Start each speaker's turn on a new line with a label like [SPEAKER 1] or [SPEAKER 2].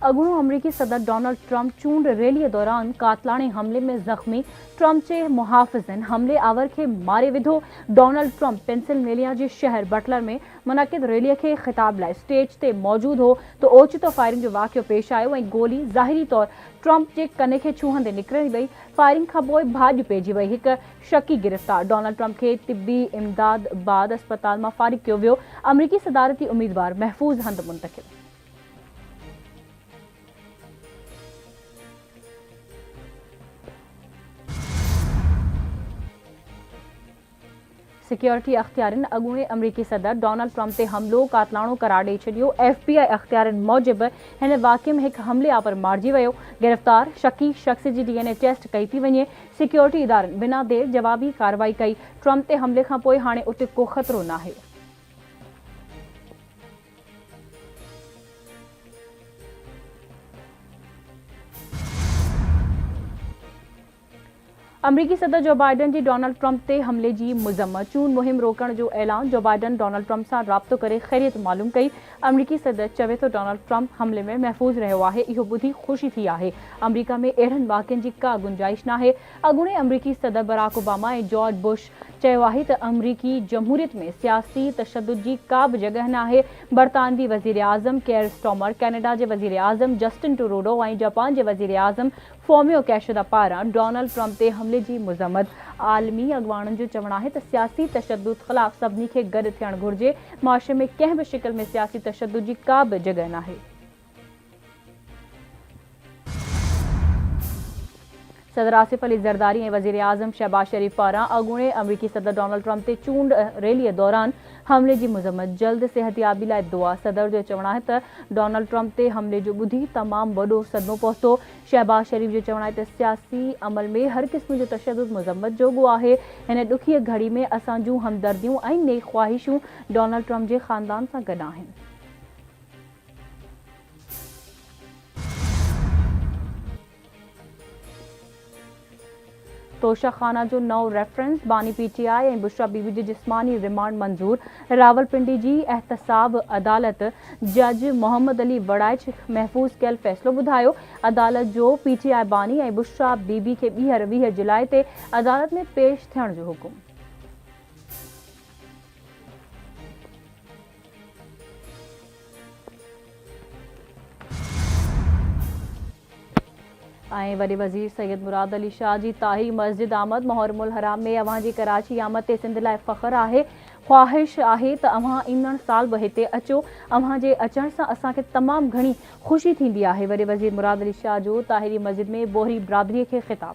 [SPEAKER 1] अॻूणो अमरीकी सदर Donald Trump चूंड रैलीअ दौरान कातलाणे हमले में ज़ख़्मी। ट्रंप जे मुहाफ़िज़नि हमले आवर खे मारे विधो। डोनाल्ड ट्रंप पेंसिल्वेनिया जे शहर बटलर में मुनक़िद रैलीअ खे ख़िताब लाइ स्टेज ते मौजूदु हो त ओचितो फायरिंग जो वाक़ियो पेश आयो ऐं गोली ज़ाहिरी तौर ट्रंप जे कन खे छूहंदे निकिरी वई। फायरिंग खां पोइ भाॼ पइजी वई। हिक शकी गिरफ़्तार। डोनाल्ड ट्रंप खे तिबी इमदाद बाद अस्पताल मां फारिग कयो वियो। अमरीकी सदारती उम्मीदवार महफ़ूज़ हंध मुंतक़िल। सिक्योरिटी अख़्तियारनि अॻूणे अमरीकी सदर डोनाल्ड ट्रंप ते हमलो कातलाणो करार ॾेई छॾियो। FBI अख़्तियारनि मूजिबि हिन वाक़िए में हिकु हमले आवर मारिजी वियो। गिरफ़्तार शकी शख़्स जी DNA टेस्ट कई थी वञे। सिक्योरिटी इदारनि बिना देर जवाबी कार्रवाई कई। ट्रंप ते हमले खां पोइ हाणे उते को ख़तरो नाहे। अमरीकी सदर जो बाइडन जी डोनाल्ड ट्रंप ते हमले जी मज़म्मत। चूंड मुहिम रोकण जो ऐलान। जो बाइडन डोनाल्ड ट्रंप सां राब्तो करे ख़ैरियत मालूम कई। अमरीकी सदर चवे थो डोनाल्ड ट्रंप हमले में महफ़ूज़ रहियो आहे। इहो ॿुधी ख़ुशी थी आहे। अमरीका में अहिड़नि वाक़िअनि जी का गुंजाइश नाहे। अॻूणे अमरीकी सदर बराक ओबामा ऐं जॉर्ज बुश चयो आहे त अमरीकी जमहूरियत में सियासी तशद्दुद जी का बि जॻह नाहे। बरतानवी वज़ीर आज़म केयर स्टार्मर, कैनेडा जे वज़ीर आज़म जस्टिन ट्रूडो ऐं जापान जे वज़ीर आज़म फोमियो किशिदा पारां डोनाल्ड ट्रंप ते हमले जी मज़म्मत। आलमी अॻवाननि जो चवणु आहे त सियासी तशद्दुद ख़िलाफ़ सभिनी खे गॾु थियणु घुरिजे। माशरे में कंहिं बि शिकिल में सियासी तशद्दुद जी का बि जॻह नाहे। सदर आसिफ अली ज़रदारी ऐं वज़ीर आज़म शहबाज शरीफ़ पारां अॻूणे अमरीकी सदर डोनाल्ड ट्रंप ते चूंड रैलीअ दौरान हमले जी मज़म्मत। जल्द सेहतियाबी लाइ दुआ। सदर जो चवणु आहे त डोनाल्ड ट्रंप ते हमले जो ॿुधी तमामु वॾो सदमो पहुतो। शहबाज शरीफ़ जो चवणु आहे त सियासी अमल में हर क़िस्म जो तशद्दुद मज़म्मत जोॻो आहे। हिन ॾुखिये घड़ी में असां जूं हमदर्दियूं ऐं नेक ख़्वाहिशूं डोनाल्ड ट्रंप जे ख़ानदान सां गॾु आहिनि। तोशा खाना जो नओं रेफरेंस। बानी PTI ऐं बुशरा बीबी जी जिस्मानी रिमांड मंज़ूर। रावलपिंडी जी एहतसाब अदालत जज मोहम्मद अली वड़ाइच महफ़ूज़ कयल फ़ैसिलो ॿुधायो। अदालत जो PTI बानी ऐं बुशरा बीबी खे ॿीहर 20 जुलाई ते अदालत में पेश थियण जो हुकुम। ऐं वॾे वज़ीर सैयद मुराद अली शाह जी ताही मस्जिद आमद। मुहर्रमुल हराम में अव्हां जी कराची आमद ते सिंध लाइ फ़ख्र आहे। ख़्वाहिश आहे त अव्हां ईंदड़ साल बि हिते अचो। अव्हां जे अचण सां असांखे तमामु घणी ख़ुशी थींदी आहे। वॾे वज़ीर मुराद अली शाह जो ताहिरी मस्जिद में बोहरी बिरादरीअ खे ख़िताब।